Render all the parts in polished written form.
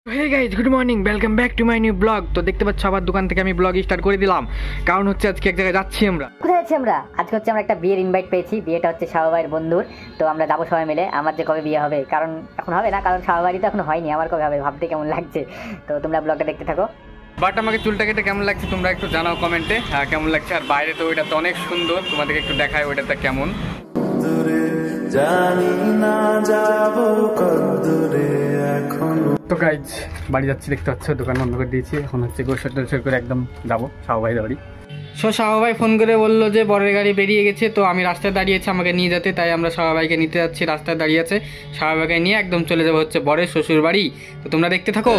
Hey guys, good morning, welcome back to my new blog. তো দেখতে পাচ্ছ আবার দোকান থেকে আমি ব্লগ স্টার্ট করে দিলাম, কারণ হচ্ছে আজকে এক জায়গায় যাচ্ছি আমরা। কোথায় যাচ্ছি আমরা? আজকে হচ্ছে আমরা একটা বিয়ের ইনভাইট পেয়েছি। বিয়েটা হচ্ছে শাহবাইয়ের বন্ধুর। তো আমরা যাবো সবাই মিলে। আমার যে কবে বিয়ে হবে, কারণ এখন হবে না, কারণ শাহবাড়ি তো এখন হয়নি, আমার কবে হবে ভাবতে কেমন লাগছে। তো তোমরা ব্লগটা দেখতে থাকো। বাট আমাকে চুলটা কেটে কেমন লাগছে তোমরা একটু জানাও কমেন্টে, হ্যাঁ কেমন লাগছে। আর বাইরে তো ওইটা তো অনেক সুন্দর, তোমাদেরকে একটু দেখায় ওইটাতে কেমন। তো গাইজ বাড়ি যাচ্ছি, দেখতে পাচ্ছ দোকান বন্ধ করে দিয়েছি। এখন হচ্ছে গোসল টোসল করে একদম যাবো শাহবাইয়ের বাড়ি। শাহবাই ফোন করে বললো যে বরের গাড়ি বেরিয়ে গেছে, তো আমি রাস্তায় দাঁড়িয়েছি আমাকে নিয়ে যেতে, তাই আমরা শাহবাইকে নিতে যাচ্ছি। রাস্তায় দাঁড়িয়ে আছে, শাহবাইকে নিয়ে একদম চলে যাবো হচ্ছে বরের শ্বশুর বাড়ি। তো তোমরা দেখতে থাকো।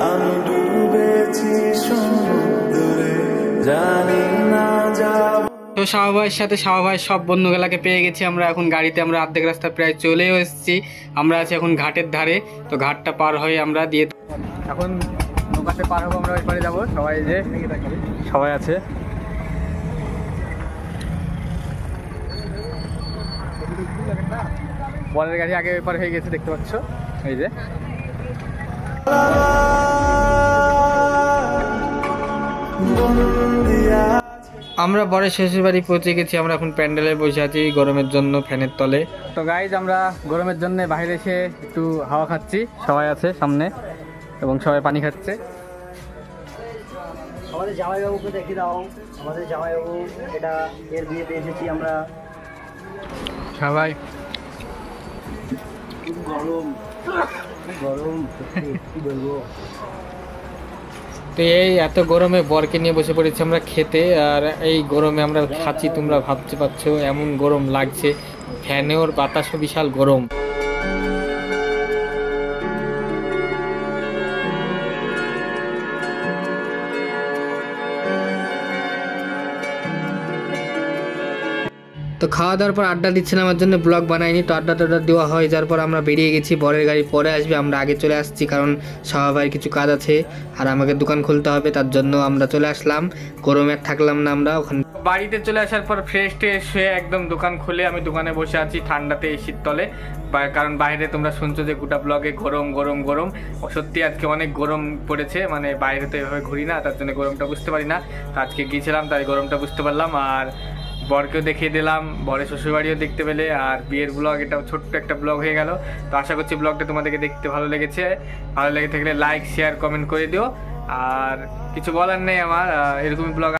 আমি ডুবেছি সমুদ্রে, জানি না যাব। তো শাহবাইয়ের সাথে শাহবাইয়ের সব বন্ধুগুলাকে পেয়ে গেছি আমরা। এখন গাড়িতে আমরা অর্ধেক রাস্তা প্রায় চলেও এসেছি। আমরা আছি এখন ঘাটের ধারে। তো ঘাটটা পার হয়ে আমরা দিয়ে এখন নৌকাতে পার হবো, আমরা ওই পারে যাবো। সবাই আছে। বলের গাড়ি আগে ওই পার হয়ে গেছে, দেখতে পাচ্ছ এই যে। আমরা বরের শ্বশুর বাড়ি পৌঁছে গেছি। আমরা এখন প্যান্ডেলে বসে আছি গরমের জন্য ফ্যানের তলে। তো গাইজ আমরা গরমের জন্য বাইরে এসে একটু হাওয়া খাচ্ছি। সবাই আছে সামনে এবং সবাই পানি খাচ্ছে। আমাদের জামাইবাবুকে দেখে দাও। আমাদের জামাইবাবু, এটা এর বিয়েতে এসেছি আমরা সবাই। গরম গরম কি বলবো। তো এই এত গরমে বরকে নিয়ে বসে পড়েছি আমরা খেতে। আর এই গরমে আমরা খাচ্ছি, তোমরা ভাবতে পারছো এমন গরম লাগছে। ফ্যানেও বাতাসও বিশাল গরম। তো খাওয়া দাওয়ার পর আড্ডা দিচ্ছিলাম, আমার জন্য ব্লগ বানাইনি। তো আড্ডা টাড্ডা দেওয়া হয় যার পর আমরা বেরিয়ে গেছি। বরের গাড়ি পরে আসবে, আমরা আগে চলে আসছি, কারণ শাহবাইয়ের কিছু কাজ আছে আর আমাকে দোকান খুলতে হবে, তার জন্য আমরা চলে আসলাম। গরমে থাকলাম না আমরা ওখানে। বাড়িতে চলে আসার পর ফ্রেশ ট্রেশ হয়ে একদম দোকান খুলে আমি দোকানে বসে আছি ঠান্ডাতে এসির তলে। কারণ বাইরে তোমরা শুনছো যে গোটা ব্লগে গরম গরম গরম। সত্যি আজকে অনেক গরম পড়েছে, মানে বাইরে তো এভাবে ঘুরি না, তার জন্য গরমটা বুঝতে পারি না। তো আজকে গিয়েছিলাম তাই গরমটা বুঝতে পারলাম। আর বরকেও দেখিয়ে দিলাম, বরের শ্বশুরবাড়িও দেখতে পেলে। আর বিয়ের ব্লগ, এটা ছোট্ট একটা ব্লগ হয়ে গেল। তো আশা করছি ব্লগটা তোমাদেরকে দেখতে ভালো লেগেছে। ভালো লেগে থাকলে লাইক শেয়ার কমেন্ট করে দিও। আর কিছু বলার নেই আমার, এরকমই ব্লগ